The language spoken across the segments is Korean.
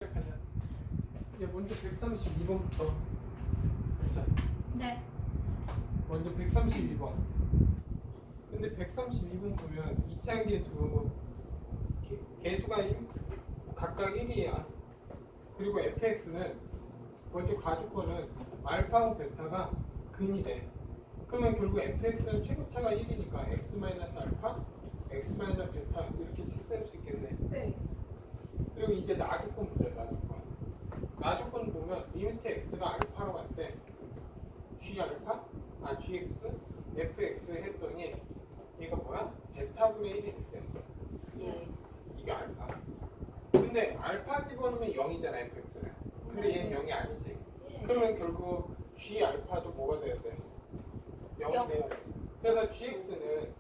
시작하자. 이제 먼저 132번부터 보자. 네. 먼저 132번. 근데 132번 보면 이차항 계수 계수가 각각 1이야. 그리고 fx는 먼저 가주권은 알파하고 베타가 근이 돼. 그러면 결국 fx는 최고차가 1이니까 x-알파, x-베타 이렇게 식수할 수 있겠네. 네. 그리고 이제 나주권 보자. 나주권 보면 리미트 x가 알파로 갈 때 g 알파, gx, fx 했더니 이거 뭐야? 베타분의 1이 됐대. 예. 이게 알파. 근데 알파 집어넣으면 0이잖아 fx는. 근데 얘는 0이 아니지. 예. 그러면 결국 g 알파도 뭐가 돼야 돼? 0이 영. 돼야 돼. 그래서 gx는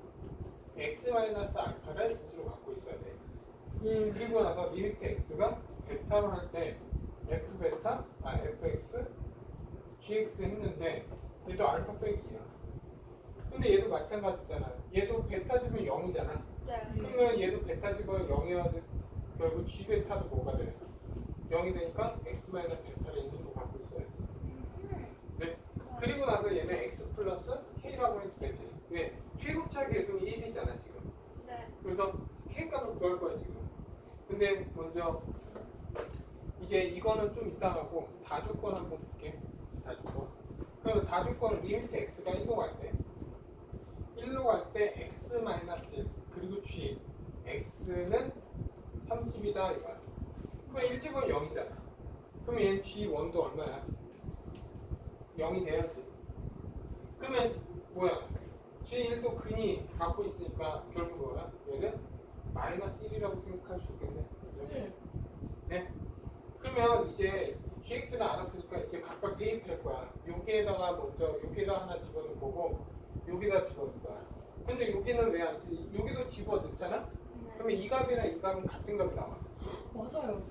x-알파를 인수로 갖고 있어야 돼. 그리고 나서 리미트 x가 베타로 할 때 f베타, fx, gx 했는데 얘도 알파 빼기야. 근데 얘도 마찬가지잖아. 얘도 베타 집으면 0이잖아. 네. 그러면 얘도 베타 집으면 0이어야 돼. 결국 g 베타도 뭐가 돼? 0이 되니까 x-베타를 인수로 갖고 있어야지. 네. 그리고 나서 얘는 x 플러스 k라고 해도 되지. 왜? 최고차 계수는 1이잖아 지금. 네. 그래서 k 값을 구할 거야 지금. 근데 먼저 이제 이거는 좀 이따 하고 다주권 한번 볼게. 다주권. 그러면 다주권 리미트 x가 1로 갈 때 1로 갈 때 x-1 그리고 g x는 30이다 이거야. 그러면 1집은 0이잖아. 그러면 얘는 g1도 얼마야? 0이 돼야지. 그러면 뭐야? g1도 근이 갖고 있으니까 결국 뭐야? 얘는 -1이라고 생각할 수 있겠네. 그죠? 네. 네. 그러면 이제 gx는 알았으니까 이제 각각 대입할 거야. 여기에다가 먼저 여기다 하나 집어넣을 거고 여기다 집어넣을 거야. 근데 여기는 왜 안 지? 여기도 집어넣잖아? 그러면 이 값이랑 이 값은 같은 값이 나와. 맞아요.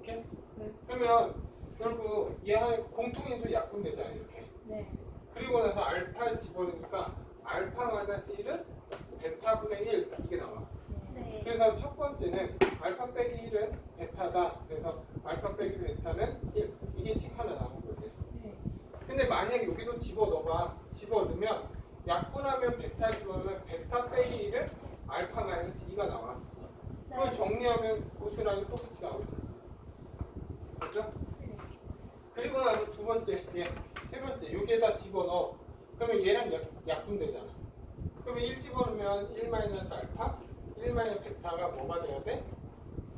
이렇게? 네. 그러면 결국 얘하고 공통인수 약분되잖아 이렇게. 네. 그리고 나서 알파 집어넣으니까 알파 -1은 베타분의 1 이게 나와. 네. 그래서 첫 번째는 알파 빼기 1은 베타다. 그래서 알파 빼기 베타는 1. 이게 식 하나 나온 거지. 네. 근데 만약에 여기도 집어넣어봐. 집어넣으면 약분하면 베타 집어넣으면 베타 빼기 1은 알파 -2가 나와. 그럼 정리하면 고스란히 똑같이 나오지. 그렇죠? 네. 그리고 나서 두 번째, 세 번째 여기에다 집어넣어. 그러면 얘랑 약분되잖아. 그러면 1 집어넣으면 1-알파, 1-베타가 뭐가 돼야 돼?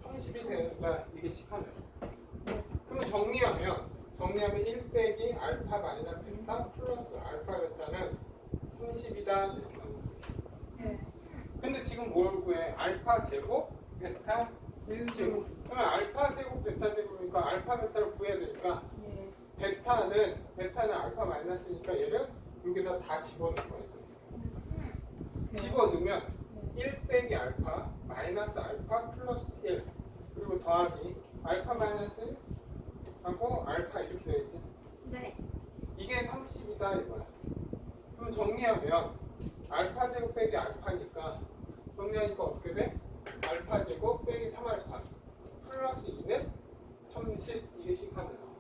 30이 되니까 이게 식하네. 그러면 정리하면 1 빼기 알파가 아니라 베타 플러스 알파 베타는 30이다 이렇게 나오는 거지. 네. 근데 지금 뭘 구해? 알파 제곱 베타 1제곱. 그러면 알파 제곱 베타 제곱이니까 알파 베타를 구해야 되니까 네. 베타는 알파 마이너스니까 얘를 여기다 다 집어넣을 거야. 집어넣으면 1 빼기 알파 마이너스 알파 플러스 1 그리고 더하기 알파 마이너스 하고 알파 이렇게 되겠지. 네. 이게 30이다 이거야. 그럼 정리하면 알파 제곱 빼기 알파니까 정리하니까 어떻게 돼? 알파 제곱 빼기 3알파 플러스 2는 30 이게 식하면 나와.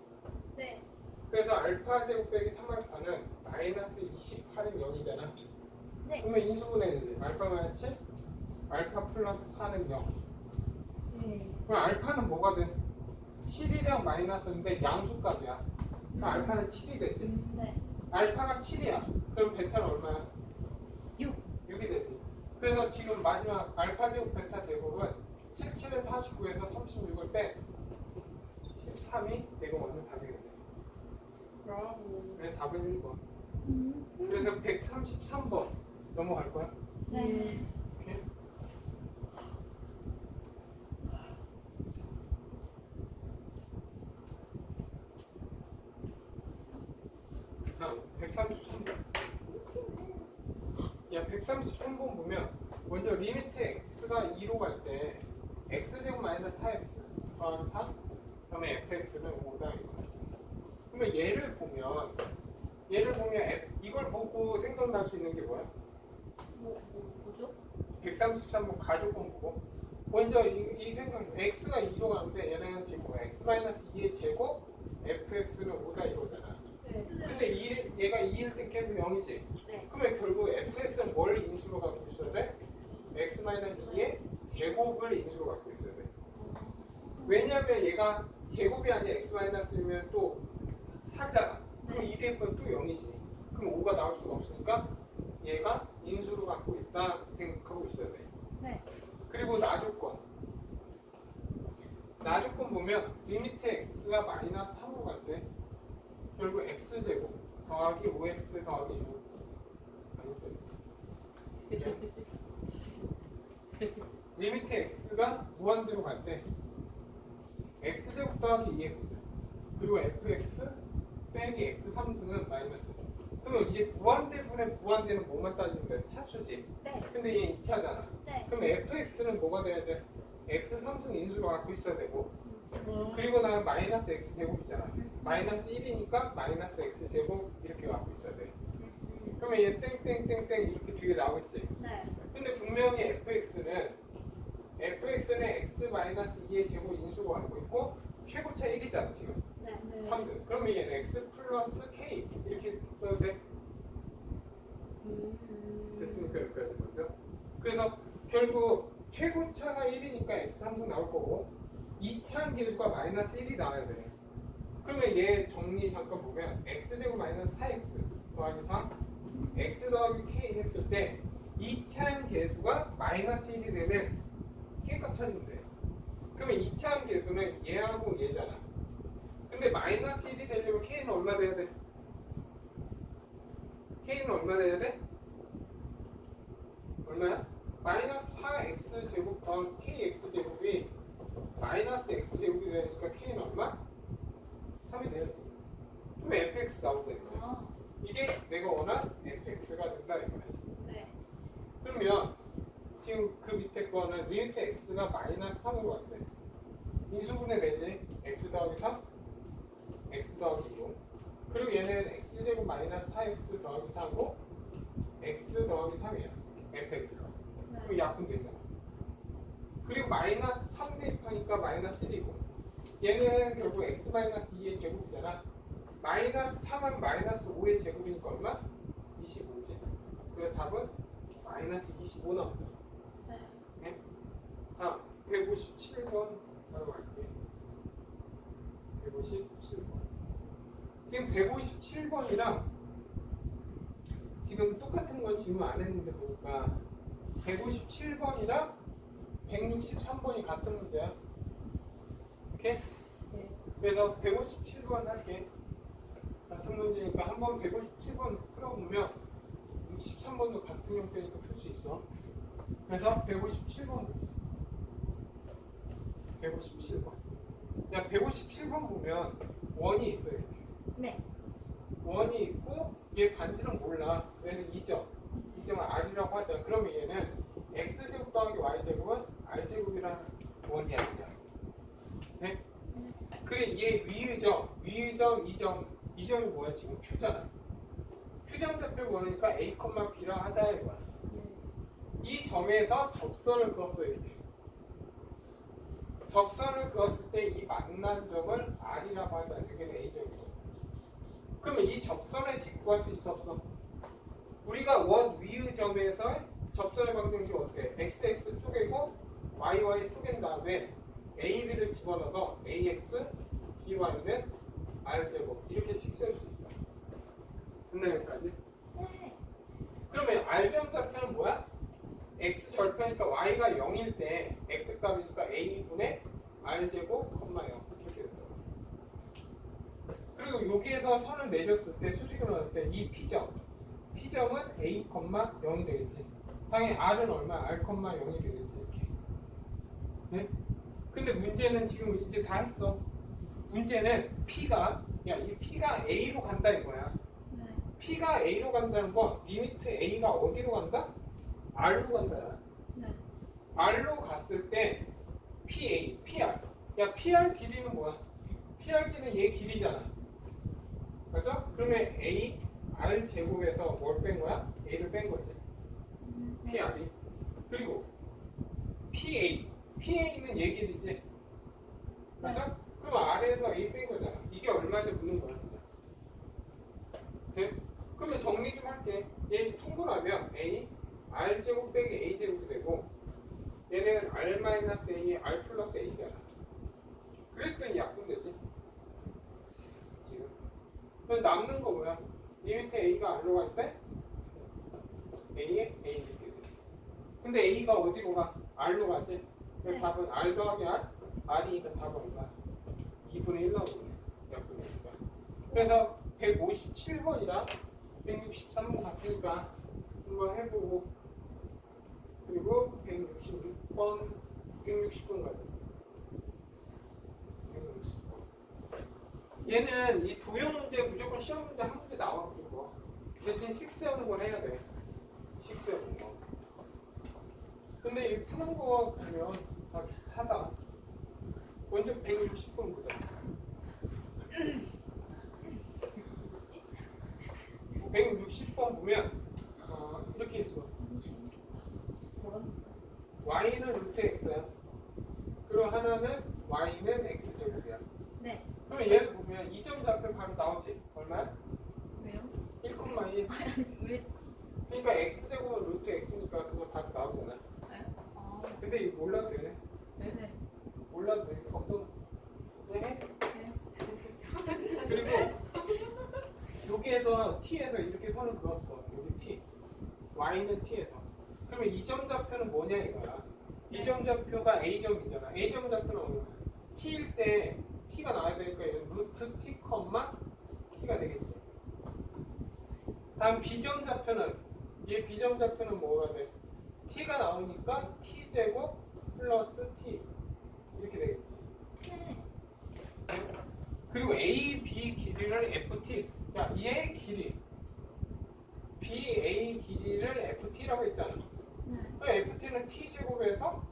네. 그래서 알파 제곱 빼기 3알파는 마이너스 28은 0이잖아. 네. 그러면 인수분해되지. 알파 마이너스 7, 알파 플러스 4는 0. 네. 그럼 알파는 뭐가 돼? 7이랑 마이너스인데 양수값이야. 그럼 알파는 7이 되지. 네. 알파가 7이야. 그럼 베타는 얼마야? 6. 6이 되지. 그래서 지금 마지막 알파 제곱 베타 제곱은 7, 7은 49에서 36을 빼 13이 내가 완전 답이겠네. 브라보. 그래서 답은 1번. 그래서 133번 넘어갈 거야. 네. 오케이. 다음 133번. 야 133번 보면 먼저 리미트 x가 2로 갈 때 x제곱 마이너스 4x 더하기 3 그다음에 fx는 5다 이거. 그러면 얘를 보면 이걸 보고 생각날 수 있는 게 뭐야? 뭐죠? 133번 가족권 보고 먼저 이 생각, x가 2로 가는데 얘는 지금 뭐야? x-2의 제곱 fx는 5다 이거잖아. 네. 근데 얘가 2일 때 계속 0이지. 네. 그러면 결국 fx는 뭘 인수로 갖고 있어야 돼? x-2의 제곱을 인수로 갖고 있어야 돼. 왜냐면 얘가 제곱이 아니라 x-1이면 또 4잖아. 그럼 2 대입하면 또 0이지. 그럼 5가 나올 수가 없으니까 얘가 인수로 갖고 있다 생각하고 있어야 돼. 네. 그리고 나조건. 나조건 보면 리미트 x가 마이너스 3으로 갈 때 결국 x제곱 더하기 5x 더하기 6 리미트 x가 무한대로 갈 때 x제곱 더하기 2x 그리고 fx 빼기 x 3승은 마이너스. 그러면 이제 무한대분의 무한대는 뭐만 따지면 돼? 차수지. 네. 근데 얘 2차잖아. 네. 그럼 fx는 뭐가 돼야 돼? x 3승 인수로 갖고 있어야 되고 그리고 나면 마이너스 x 제곱이잖아. 마이너스 1이니까 마이너스 x 제곱 이렇게 갖고 있어야 돼. 그러면 얘 땡땡땡땡 이렇게 뒤에 나오겠지. 네. 근데 분명히 fx는 x-2의 제곱 인수로 갖고 있고 최고차 1이잖아 지금. 네. 3등. 그러면 얘는 x 플러스 k 이렇게 써도 돼? 됐습니까? 여기까지 먼저. 그래서 결국 최고차가 1이니까 x 3승 나올 거고 2차 계수가 마이너스 1이 나와야 돼. 그러면 얘 정리 잠깐 보면 x제곱 마이너스 4x 더하기 3 x 더하기 k 했을 때 2차 계수가 마이너스 1이 되는 k값 찾으면 돼. 그러면 2차 계수는 얘하고 얘잖아. 근데 마이너스 1이 되려면 k는 얼마 돼야 돼? k는 얼마 돼야 돼? 얼마야? 마이너스 4x 제곱 더하기 kx 제곱이 마이너스 x 제곱이 되니까 k는 얼마? 3이 돼야지. 그럼 fx 나오잖아. 어. 이게 내가 원한 fx가 된다 이거지. 네. 그러면 지금 그 밑에 거는 리미트 x가 마이너스 3으로 왔대. 인수분해 되지. x 더하기 3, x 더하기 2로. 그리고 얘는 x제곱 마이너스 4x 더하기 4고 x 더하기 3이야. fx가. 그럼 약분 되잖아. 그리고 마이너스 3 대입하니까 마이너스 1이고 얘는 결국 x 마이너스 2의 제곱이잖아. 마이너스 3은 마이너스 5의 제곱이니까 얼마? 25지. 그래서 답은 마이너스 25 나온다. 네? 다음 157번 바로 갈게. 157번. 지금 157번이랑 지금 똑같은 건 질문 안 했는데 보니까 157번이랑 163번이 같은 문제야. 오케이? 네. 그래서 157번 할게. 같은 문제니까 한번 157번 풀어보면 63번도 같은 형태니까 풀 수 있어. 그래서 157번 157번. 야 157번 보면 원이 있어 이렇게. 네. 원이 있고 얘 반지는 몰라. 그래서 2점. 2점은 R이라고 하자. 그러면 얘는 X제곱 더하기 Y제곱은 R제곱이라는 원이 아니야. 네? 그래 얘 위의점, 2점, 2점이 뭐야 지금 Q잖아. Q점 좌표 원이니까 A, B라 하자 이거야. 이 점에서 접선을 그었어 이렇게. 접선을 그었을 때 이 만난 점을 R이라고 하자. 여기는 A점이죠. 그러면 이 접선의 식 구할 수 있어 없어? 우리가 원 위의 점에서 접선의 방정식 어떻게? XX 쪼개고 YY 쪼갠 다음에 AB를 집어넣어서 AX, BY는 R제곱 이렇게 식 쓸 수 있어. 됐나 여기까지? 네. 그러면 R점 좌표는 뭐야? X 절편이니까 Y가 0일 때 X 값이니까 A분의 R제곱, 0 이렇게 된다. 그리고 여기에서 선을 내줬을 때 수식을 넣을 때 이 P점은 A, 0이 되겠지. 당연히 R은 얼마? R, 0이 되겠지. 이렇게. 네? 근데 문제는 지금 이제 다 했어. 문제는 이 P가 A로 간다 이거야. 네. P가 A로 간다는 건 리미트 A가 어디로 간다? R로 간다. 네. R로 갔을 때 PA, PR. 야, PR 길이는 뭐야? PR 길이는 얘 길이잖아. 맞죠? 그러면 A, R 제곱에서 뭘 뺀 거야? A를 뺀 거지. PR이. 그리고 PA P에 있는 얘 길이지. 맞아? 그럼 아래에서 A 뺀 거잖아. 이게 얼마인지 묻는 거야. 그냥. 돼? 그러면 정리 좀 할게. 얘 통분하면 A, R제곱 빼기 A제곱이 되고 얘는 R 마이너스 A, R 플러스 A잖아. 그랬더니 약분되지. 지금. 그럼 남는 거 뭐야? 이 밑에 A가 R로 갈 때 A에 A 이렇게 돼. 근데 A가 어디로 가? R로 가지. 그럼 네. 답은 R 더하기 R? R이니까 답은 얼마? 2분의 1 나오네. 약분이니까. 그래서 157번이랑 163번 같으니까 한번 해보고 그리고 166번, 160번 가자. 160번. 얘는 이 도형 문제 무조건 시험 문제 한 문제 나와 무조건. 대신 식스 하는 걸 해야 돼. 식스 하는 거. 근데 이 푸는 거 보면 다 비슷하다. 먼저 160번 보자. 160번 보면 이렇게 있어. y는 루트 x야. 그리고 하나는 y는 x제곱이야. 네. 그러면 얘를 보면 2점 좌표 바로 나오지. 얼마야? 왜요? 1,1. 왜? 그러니까 x제곱은 루트 x니까 그거 바로 나오잖아. 아. 근데 이거 몰라도 돼. 네. 몰라도 돼. 걱정 해. 네. 그리고 여기에서 t에서 이렇게 선을 그었어. 여기 t. y는 t에서. 그러면 이 점 좌표는 뭐냐 이거야. 이 점 좌표가 a점이잖아. a점 좌표는 얼마야? t일 때 t가 나와야 되니까 루트 t 컴마 t가 되겠지. 다음 b점 좌표는 얘 b점 좌표는 뭐가 돼? t가 나오니까 t제곱 플러스 t 이렇게 되겠지. 그리고 a, b 길이를 ft. 야, 얘 길이 b, a 길이를 ft라고 했잖아. 네. 그 ft는 t제곱에서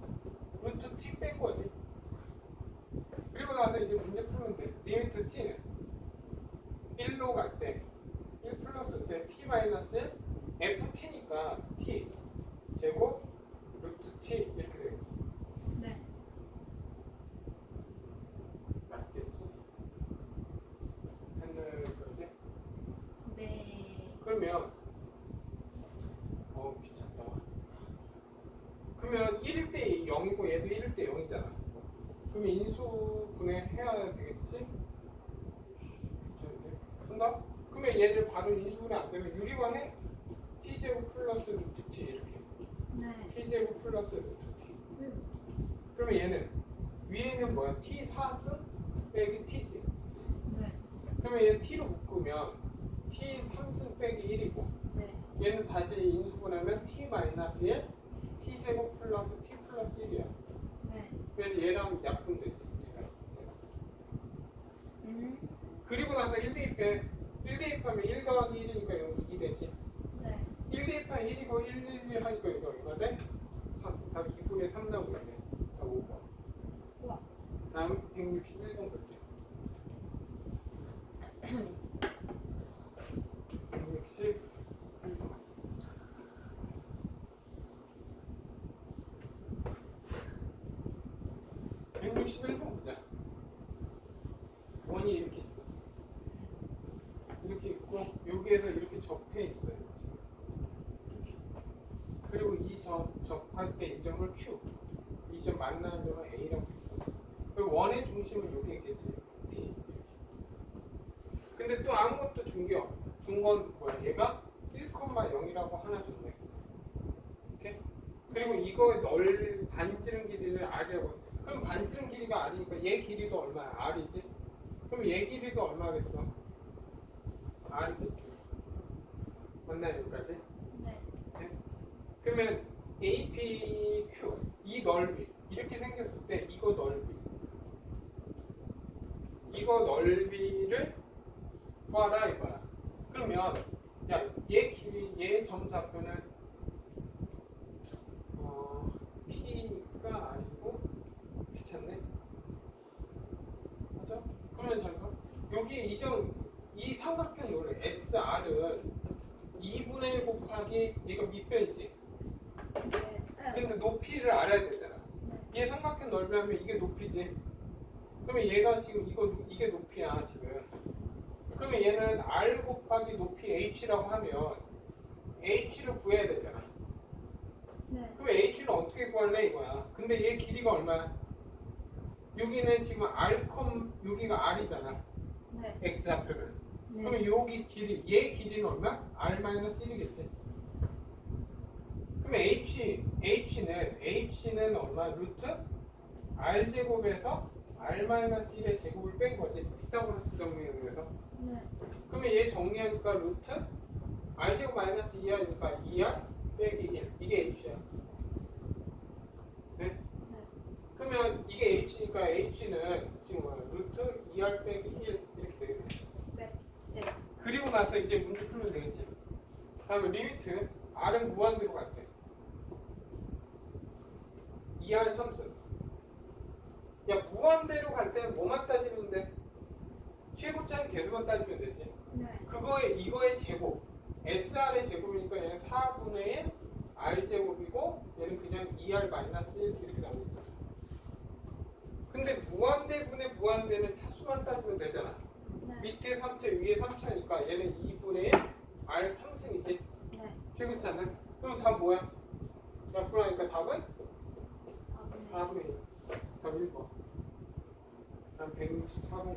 루트 t 뺀 거지. 그리고 나서 이제 문제 풀면 돼. 리미트 t는 1로 갈 때 1 플러스 때 t 마이너스 1 ft니까 t 제곱 루트 t 이렇게 되겠지. 네. 맞겠지? 됐는 거지? 네. 그러면 귀찮다. 그러면 1일 때 0이고 얘도 1일 때 0이잖아. 그러면 인수분해 해야 되겠지? 귀찮은데? 한다? 그러면 얘를 바로 인수분해 안 되면 유리화해? t제곱 플러스 루트 t 이렇게. 네. t제곱 플러스 루트 t. 왜요? 그러면 얘는 위에는 뭐야? t 4승 빼기 t지. 네. 그러면 얘는 t로 묶으면 t 3승 빼기 1이고 네. 얘는 다시 인수분하면 t 마이너스 1 t제곱 플러스 t 플러스 1이야. 네. 그래서 얘랑 약분되지. 그리고 나서 1 대입해. 1 대입하면 1 더하기 1이니까 여기 2 되지. 네. 1 대입하면 1이고 1, 1 하니까 여기 얼마 돼? 3. 답 2분의 3 나오네. 답 5번. 우와. 다음 161번 볼게. 161번. 보자. 원이 이렇게 있어. 이렇게 있고 여기에서 이렇게 접해 있어요. 이렇게. 그리고 이 점 접할 때 이 점을 Q, 이 점 만나는 점을 A라고 했어. 그리고 원의 중심은 여기 있겠지. P. 이렇게. 근데 또 아무것도 준 건 뭐야? 얘가 1,0이라고 하나 줬네. 이렇게. 그리고 이거의 반지름 길이를 R이라고 해. 그럼 반지름 길이가 R이니까 얘 길이도 얼마야? R이지? 그럼 얘 길이도 얼마겠어? R이겠지. 맞나요? 여기까지? 네. 네? 그러면 APQ 이 넓이 이렇게 생겼을 때 이거 넓이를 구하라 이거야. 그러면 야, 얘 길이 얘 점 좌표는 P가 아니고 귀찮네. 맞아? 그러면 잘 봐. 여기 이 삼각형 노래 SR은 2분의 1 곱하기 얘가 밑변이지. 네. 근데 높이를 알아야 되잖아. 네. 얘 삼각형 넓이 하면 이게 높이지. 그러면 얘가 지금 이게 높이야 지금. 그러면 얘는 R 곱하기 높이 H라고 하면 H를 구해야 되잖아. 네. 그럼 H는 어떻게 구할래 이거야. 근데 얘 길이가 얼마야? 여기는 지금 여기가 R이잖아. 네. X 좌표는. 네. 그러면 여기 길이, 얘 길이는 얼마? R-1이겠지. 그럼 H는 얼마? 루트 R제곱에서 R-1의 제곱을 뺀 거지. 피타고라스 정리에 의해서. 네. 그러면 얘 정리하니까 루트 R제곱 마이너스 2R이니까 2R 빼기 1. 이게 H야. 네? 네. 그러면 이게 H니까 H는 지금 뭐야? 루트 2R 빼기 1 이렇게 되겠네. 네. 그리고 나서 이제 문제 풀면 되겠지. 다음에 리미트 R은 무한대로 갈 때. 2R 3승. 야 무한대로 갈 때는 뭐만 따지면 돼? 최고차는 개수만 따지면 되지. 네. 이거의 제곱. SR의 제곱이니까 얘는 4분의 1 R제곱이고 얘는 그냥 2R 마이너스 1 이렇게 나오겠지. 근데 무한대분의 무한대는 차수만 따지면 되잖아. 네. 밑에 3차 위에 3차니까 얘는 2분의 1 R 3승이지. 네. 최고차는. 그럼 답 뭐야? 약분하니까 답은 4분의 1. 답 1번. 답 164번.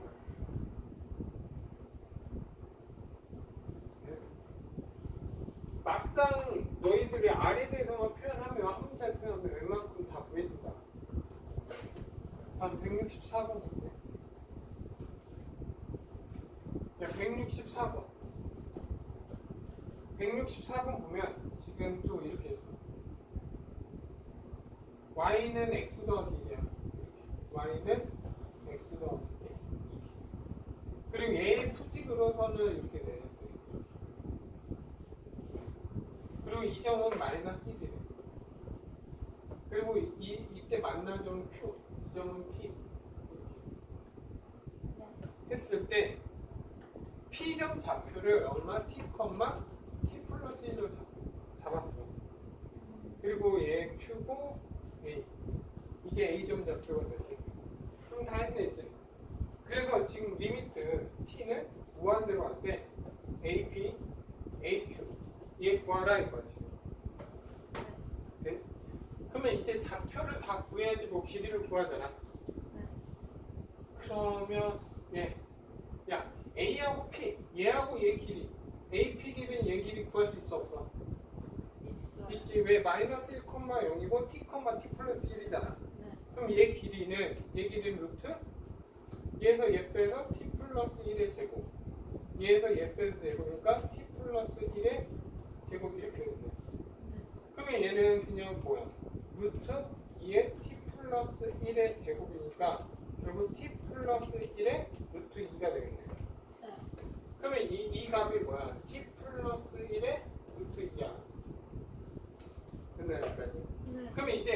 막상 너희들이 R에 대해서만 표현하면 한 문장 표현하면 웬만큼 다 구해진다. 다음 164번 볼게. 야 164번. 164번 보면 지금 또 이렇게 했어. y는 x 더하기 1이야. y는 x 더하기 1. 그리고 얘의 수직으로서는 이렇게 돼. 그리고 이 점은 마이너스 1이래. 그리고 이때 만난 점은 q, 이 점은 p. 했을 때 p점 좌표를 얼마? t, t 플러스 1로 잡았어. 그리고 얘 q고 a. 이게 a점 좌표가 되지. 그럼 다 했네 이제. 그래서 지금 리미트 t는 무한대로 할 때 ap, aq 얘 구하라 이거지. 네? 그러면 이제 좌표를 다 구해야지 뭐 길이를 구하잖아. 그러면 야 A하고 P 얘하고 얘 길이 AP 기빈 얘 길이 구할 수 있어 없어? 있어요. 있지. 왜 마이너스 1,0이고 T, T 플러스 1이잖아. 네. 그럼 얘 길이는 루트 얘에서 얘 빼서 T 플러스 1의 제곱 얘에서 얘 빼서 제곱이니까 T 플러스 1의 제곱 이렇게 되겠네. 그러면 얘는 그냥 뭐야? 루트 2의 t 플러스 1의 제곱이니까 결국 t 플러스 1의 루트 2가 되겠네. 네. 그러면 이 값이 뭐야? t 플러스 1의 루트 2야. 됐나 여기까지? 네. 그러면 이제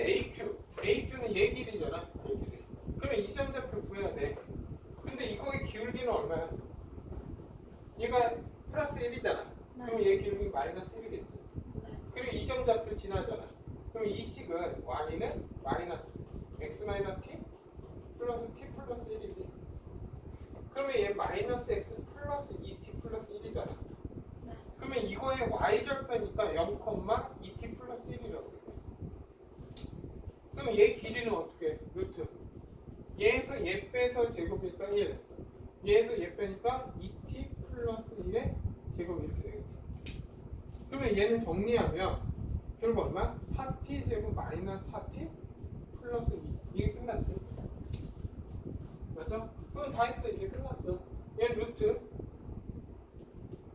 AQ는 얘 길이잖아. 얘 길이. 그러면 이 점 좌표 구해야 돼. 근데 이거의 기울기는 얼마야? 얘가 플러스 1이잖아. 그럼 얘 기울기 마이너스 1이겠지. 그리고 이 점 좌표 지나잖아. 그럼 이 식은 y는 마이너스 x 마이너스 t 플러스 t 플러스 1이지. 그러면 얘 마이너스 x 플러스 2t 플러스 1이잖아. 그러면 이거의 y절편이니까 0,2t 플러스 1이라고 해. 그럼 얘 길이는 어떻게 해? 루트 얘에서 얘 빼서 제곱이니까 1 얘에서 얘 빼니까 2t 플러스 1의 제곱 이렇게 되겠다. 그러면 얘는 정리하면 결국 얼마? 4t 제곱 마이너스 4t 플러스 2 이게 끝났지. 맞죠? 그럼 다 했어. 이제 끝났어. 얘 루트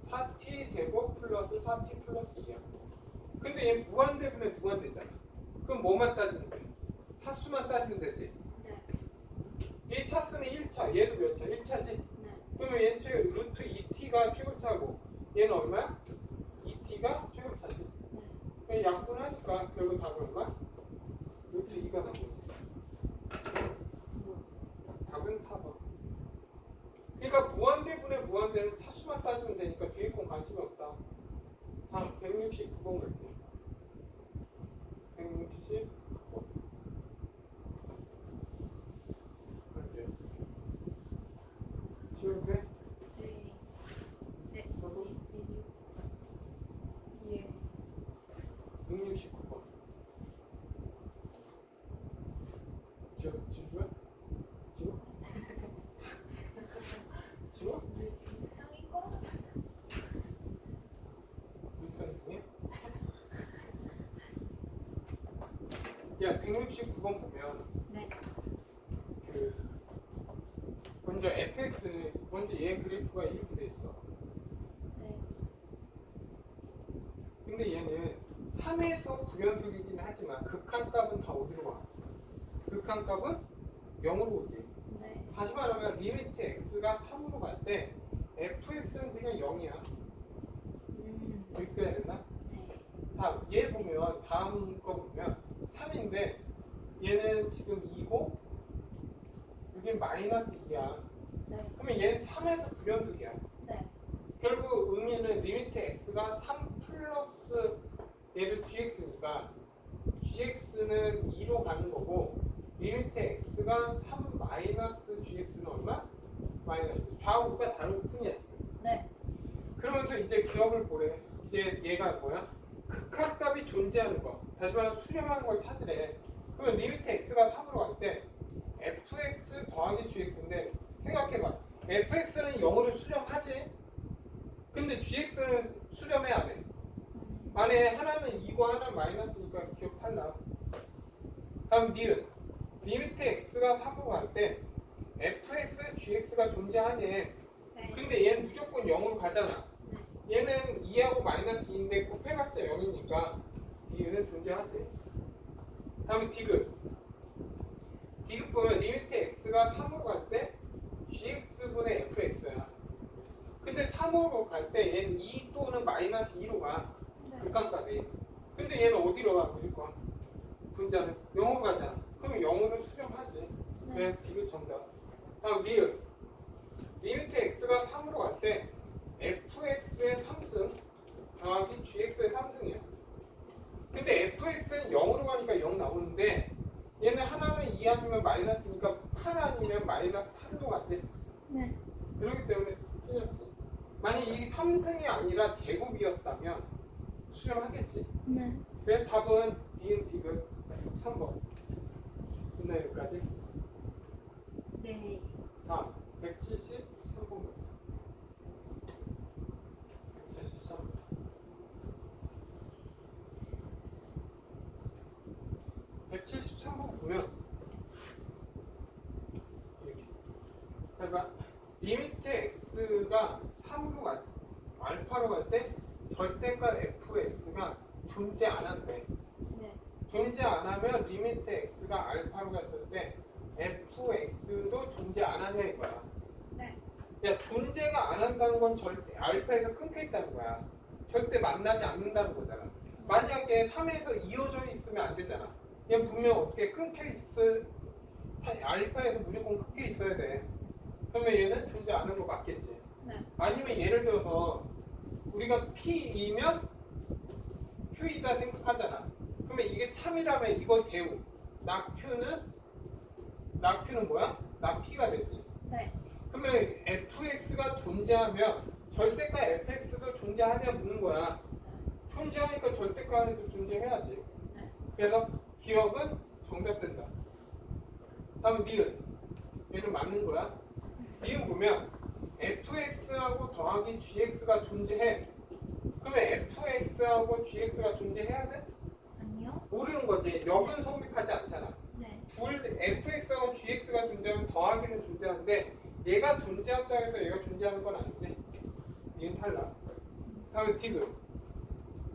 4t 제곱 플러스 4t 플러스 2야. 근데 얘 무한대분의 무한대잖아. 그럼 뭐만 따지면 돼? 차수만 따지면 되지. 얘 차수는 1차 얘도 몇 차? 1차지? 그러면 얘는 루트 2t가 최고차고 얘는 얼마야? 2t가 최고차지. 그냥 약분하니까 결국 답은 얼마? 루트 2가 나오고 답은 4번. 그러니까 무한대분의 무한대는 차수만 따지면 되니까 뒤에 건 관심이 없다. 다음 169번 갈게요. 169번. 지금 돼? 네. 네. 저도? 예. 169번. 지워야? 지워? 지워? 땅인 거? 일산 중에? 야, 169번 보면 네. 그 먼저 fx는 먼저 얘 그래프가 이렇게 돼 있어. 네. 근데 얘는 3에서 부연속이긴 하지만 극한값은 다 어디로 와? 극한값은 0으로 오지. 네. 다시 말하면 리미트 x가 3으로 갈 때 fx는 그냥 0이야. 이렇게 해야 되나? 네. 다음 얘 보면 다음 거 보면 3인데 얘는 지금 2고 여기 마이너스 2야. 네. 그러면 얘는 3에서 부연속이야. 네. 결국 의미는 리미트 x가 3 플러스 얘를 gx니까 gx는 2로 가는 거고 리미트 x가 3 마이너스 gx는 얼마? 마이너스. 좌우가 다르고 뿐이야 지금. 네. 그러면서 이제 기억을 보래. 이제 얘가 뭐야? 극한값이 존재하는 거. 다시 말해서 수렴하는 걸 찾으래. 그러면 리미트 x가 3으로 갈 때 fx 더하기 gx인데 생각해봐. fx는 0으로 수렴하지? 근데 gx는 수렴해 안 해? 안 해. 하나는 2고 하나는 마이너스니까 기억 탈락. 다음 니은. 리미트 x가 3으로 갈 때 fx, gx가 존재하니. 네. 근데 얘는 무조건 0으로 가잖아. 네. 얘는 2하고 마이너스 2인데 곱해봤자 0이니까 니은은 존재하지. 다음에 디귿. 디귿 보면 리미트 x가 3으로 갈 때 gx분의 fx야. 근데 3으로 갈 때 얘는 2 또는 마이너스 2로 가. 네. 극한값이. 근데 얘는 어디로 가? 무조건 분자는 0으로 가잖아. 그럼 0으로 수렴하지. 네, 디귿 정답. 다음 리을. 리미트 x가 3으로 갈 때 fx의 3승 더하기 gx의 3승이야. 근데 fx는 0으로 가니까 0 나오는데 얘는 하나는 2 아니면 마이너스니까 8 아니면 마이너스 8로 가지. 네. 그렇기 때문에 틀렸지. 만약 이 3승이 아니라 제곱이었다면 수렴하겠지. 네. 그래서 답은 니은 디귿 3번. 끝나 여기까지. 네. 다음 173번 보자. 173. 173번 보면 이렇게 그러니까 리미트 x가 3으로 갈 알파로 갈 때 절대값 fx가 존재 안 한대. 네. 존재 안 하면 리미트 x가 알파로 갔을 때 fx도 존재 안 하냐 이거야. 네. 야, 존재가 안 한다는 건 절대 알파에서 끊겨 있다는 거야. 절대 만나지 않는다는 거잖아. 만약에 3에서 이어져 있으면 안 되잖아. 얘 분명 어떻게 끊겨 있을 알파에서 무조건 끊겨 있어야 돼. 그러면 얘는 존재 안 하는 거 맞겠지. 네. 아니면 예를 들어서 우리가 P이면 Q이다 생각하잖아. 그러면 이게 참이라면 이거 대우. 나 Q는 뭐야? 나 P가 되지. 네. 그러면 fx가 존재하면 절대값 fx도 존재하냐 묻는 거야. 존재하니까 절대값도 존재해야지. 네. 그래서 기억은 정답된다. 다음 니은. 얘는 맞는 거야. 니은 보면 fx하고 더하기 gx가 존재해. 그러면 fx하고 gx가 존재해야 돼? 아니요. 모르는 거지. 역은 성립하지 않잖아. 네. fx하고 gx가 존재하면 더하기는 존재하는데 얘가 존재한다 해서 얘가 존재하는 건 아니지. 얘는 탈락. 다음에 디귿.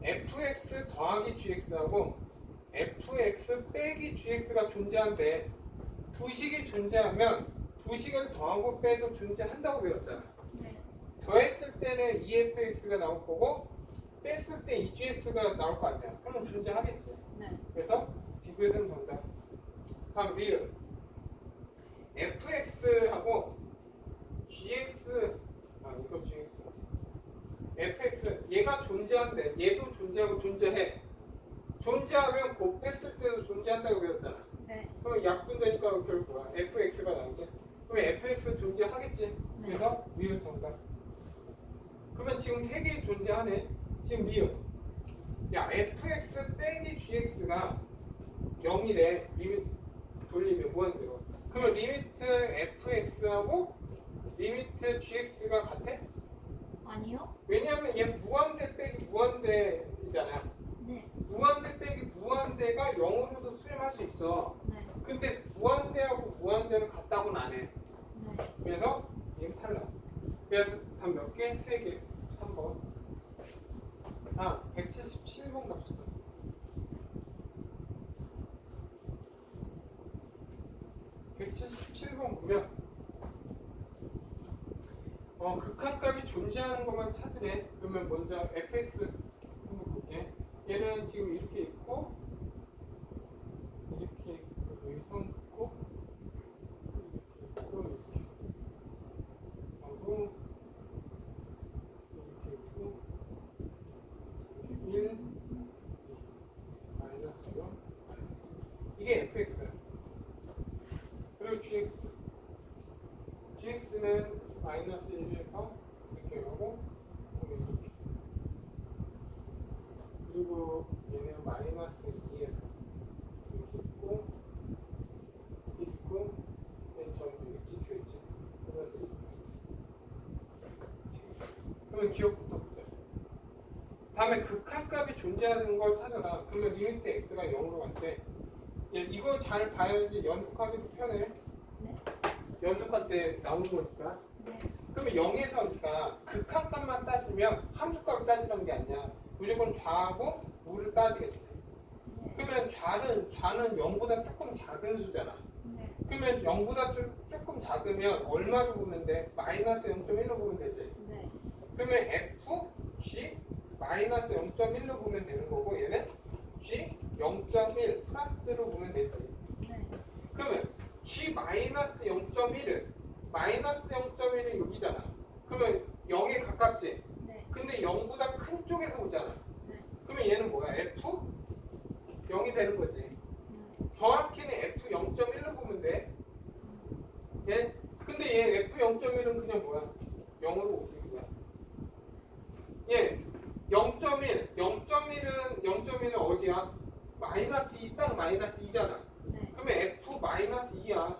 fx 더하기 gx하고 fx 빼기 gx가 존재한데 두 식이 존재하면 두 식을 더하고 빼도 존재한다고 배웠잖아. 네. 더했을 때는 2fx가 나올 거고 뺐을 때 2gx가 나올 거 아니야. 그러면 존재하겠지. 네. 그래서 디귿은 정답. 다음 리을. fx하고 gx 이거 gx fx 얘가 존재한대. 얘도 존재하고 존재해. 존재하면 곱했을 때도 존재한다고 배웠잖아. 네. 그럼 약분되니까 결국 뭐야? fx가 나오지. 그럼 fx 존재하겠지. 네. 그래서 리을 정답. 그러면 지금 세 개 존재하네. 지금 리을. 야, fx 빼기 gx가 0이래. 리미트 돌리면 무한대로. 그러면 리미트 fx하고 리미트 gx가 같아? 아니요? 왜냐하면 얘 무한대 빼기 무한대이잖아. 네. 무한대 빼기 무한대가 0으로도 수렴할 수 있어. 네. 근데 무한대하고 무한대는 같다고는 안 해. 네. 그래서 얘는 탈락. 그래서 답 몇 개? 3개. 3번. 아, 177번 갑시다. 177번 보면 극한값이 존재하는 것만 찾으래. 그러면 먼저 fx 한번 볼게. 얘는 지금 이렇게 있고 이렇게 있고 여기 선 긋고 이렇게 있고 이렇게 하고 이렇게 있고 1 마이너스 0 마이너스 이게 fx야. 그리고 gx는 마이너스 1에서 이렇게 가고 이렇게 그리고 얘는 마이너스 2에서 이렇게 있고 맨 처음에 이렇게 찍혀있지. 그래서 이렇게 그러면 기억부터 보자. 다음에 극한값이 존재하는 걸 찾아라. 그러면 리미트 x가 0으로 갈 때 이거 잘 봐야지 연습하기도 편해. 네. 연습할 때 나오는 거니까. 네. 그러면 0에서니까 극한값만 따지면 함수값을 따지는 게 아니야. 무조건 좌하고 우를 따지겠지. 네. 그러면 좌는 0보다 조금 작은 수잖아. 네. 그러면 0보다 조금 작으면 얼마로 보면 돼? 마이너스 0.1로 보면 되지. 네. 그러면 f, g 마이너스 0.1로 보면 되는 거고 얘는 g 0.1 플러스로 보면 되지. 네. 그러면 g 마이너스 0.1은 마이너스 0.1은 여기잖아. 그러면 0에 가깝지. 네. 근데 0보다 큰 쪽에서 오잖아. 네. 그러면 얘는 뭐야? f 0이 되는 거지. 네. 정확히는 f 0.1로 보면 돼. 예? 근데 얘 f 0.1은 그냥 뭐야? 0으로 오지 그냥. 예. 0.1은 어디야? 마이너스 2, 딱 마이너스 2잖아. 네. 그러면 f 마이너스 2야.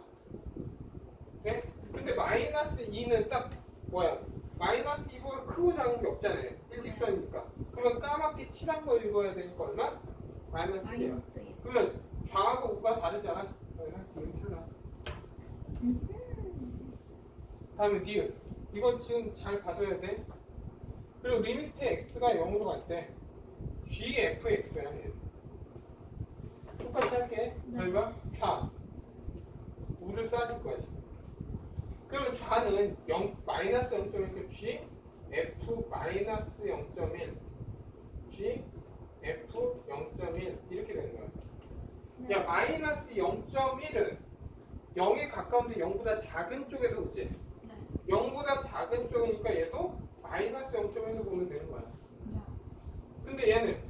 네? 근데 마이너스 2는 딱 뭐야? 마이너스 2보다 크고 작은 게 없잖아요. 일직선이니까. 그러면 까맣게 칠한 거 읽어야 되니까 얼마? 마이너스 2야. 마이너스요. 그러면 좌하고 우가 다르잖아. 그래서 이건 탈락. 다음에 니은. 이건 지금 잘 봐줘야 돼. 그리고 리미트 x가 0으로 갈 때 gfx야. 얘는. 똑같이 할게. 네. 잘 봐. 좌. 우를 따질 거야 지금. 그러면 좌는 마이너스 0.1, g f 마이너스 0.1, g f 0.1 이렇게 되는 거야. 네. 야, 마이너스 0.1은 0에 가까운데 0보다 작은 쪽에서 오지. 네. 0보다 작은 쪽이니까 얘도 마이너스 0.1로 보면 되는 거야. 네. 근데 얘는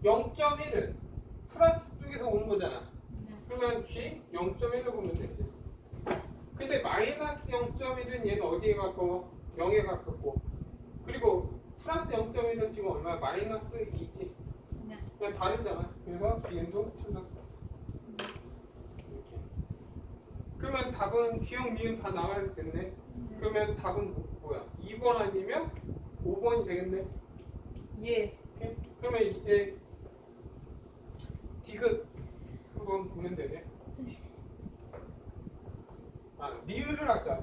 0.1은 플러스 쪽에서 오는 거잖아. 네. 그러면 g 0.1로 보면 되지. 근데 마이너스 0.1은 얘는 어디에 가까워? 0에 가깝고. 그리고 플러스 0.1은 지금 얼마야? 마이너스 2지. 네. 그냥 다르잖아. 그래서 비행도 탈락. 이렇게. 그러면 답은 기억, 미음 다 나와야 되겠네. 네. 그러면 답은 뭐야? 2번 아니면 5번이 되겠네. 예. 오케이? 그러면 이제 디귿 한번 보면 되네. 아, 리을을 하자.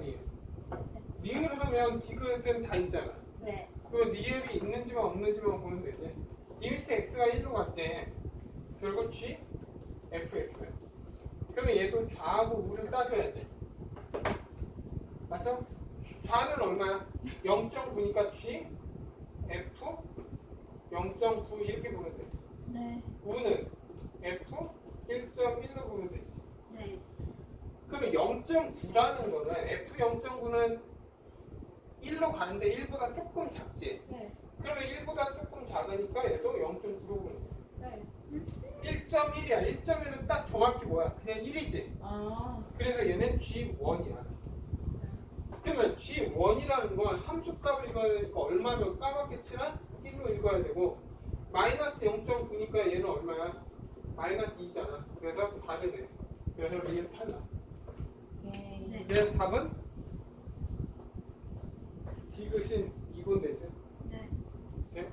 리을을 하면 디귿은 다 있잖아. 네. 그럼 리을이 있는지만 없는지만 보면 되지. 리미트 x가 1로 갈 때 결국 g fx. 그러면 얘도 좌하고 우를 따져야지. 맞죠? 좌는 얼마야? 0.9니까 g f 0.9 이렇게 보면 되지. 네. 우는 f 1.1로 보면 되지. 네. 그러면 0.9라는 거는 f 0.9는 1로 가는데 1보다 조금 작지. 네. 그러면 1보다 조금 작으니까 얘도 0.9로 보는 거야. 네. 1.1이야. 1.1은 딱 정확히 뭐야? 그냥 1이지. 아. 그래서 얘는 G1이야. 그러면 G1이라는 건 함수값을 읽어야 되니까 얼마면 까맣게 칠한 1로 읽어야 되고 마이너스 0.9니까 얘는 얼마야? 마이너스 2잖아. 그래서 다르네. 그래서 얘는 탈락. 네. 그래서 답은 디귿인 2번 되죠. 네. 오케이?